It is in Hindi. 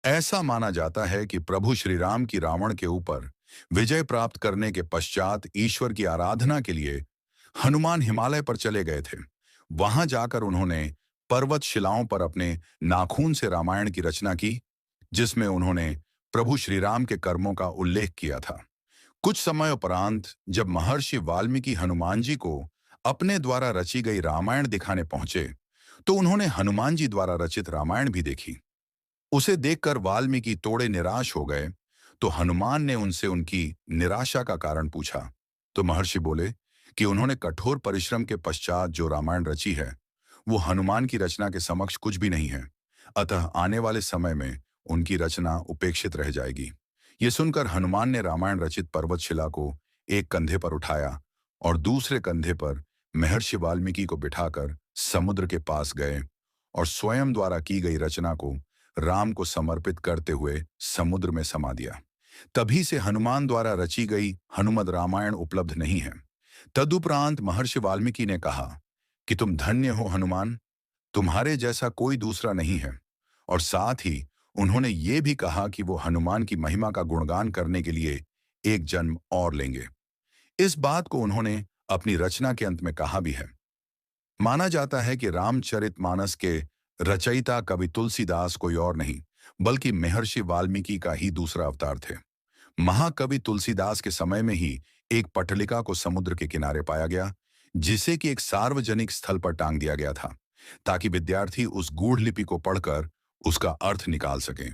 ऐसा माना जाता है कि प्रभु श्री राम की रावण के ऊपर विजय प्राप्त करने के पश्चात ईश्वर की आराधना के लिए हनुमान हिमालय पर चले गए थे। वहां जाकर उन्होंने पर्वत शिलाओं पर अपने नाखून से रामायण की रचना की, जिसमें उन्होंने प्रभु श्री राम के कर्मों का उल्लेख किया था। कुछ समय उपरांत जब महर्षि वाल्मीकि हनुमान जी को अपने द्वारा रची गई रामायण दिखाने पहुंचे, तो उन्होंने हनुमान जी द्वारा रचित रामायण भी देखी। उसे देखकर वाल्मीकि तोड़े निराश हो गए, तो हनुमान ने उनसे उनकी निराशा का कारण पूछा। तो महर्षि बोले कि उन्होंने कठोर परिश्रम के पश्चात जो रामायण रची है, वो हनुमान की रचना के समक्ष कुछ भी नहीं है। अतः आने वाले समय में उनकी रचना उपेक्षित रह जाएगी। ये सुनकर हनुमान ने रामायण रचित पर्वतशिला को एक कंधे पर उठाया और दूसरे कंधे पर महर्षि वाल्मीकि को बिठाकर समुद्र के पास गए और स्वयं द्वारा की गई रचना को राम को समर्पित करते हुए समुद्र में समा दिया। तभी से हनुमान द्वारा रची गई हनुमद रामायण उपलब्ध नहीं है। तदुपरांत महर्षि वाल्मीकि ने कहा कि तुम धन्य हो हनुमान, तुम्हारे जैसा कोई दूसरा नहीं है। और साथ ही उन्होंने ये भी कहा कि वो हनुमान की महिमा का गुणगान करने के लिए एक जन्म और लेंगे। इस बात को उन्होंने अपनी रचना के अंत में कहा भी है। माना जाता है कि रामचरितमानस के रचयिता कवि तुलसीदास कोई और नहीं, बल्कि महर्षि वाल्मीकि का ही दूसरा अवतार थे। महाकवि तुलसीदास के समय में ही एक पटलिका को समुद्र के किनारे पाया गया, जिसे कि एक सार्वजनिक स्थल पर टांग दिया गया था, ताकि विद्यार्थी उस गूढ़ लिपि को पढ़कर उसका अर्थ निकाल सकें।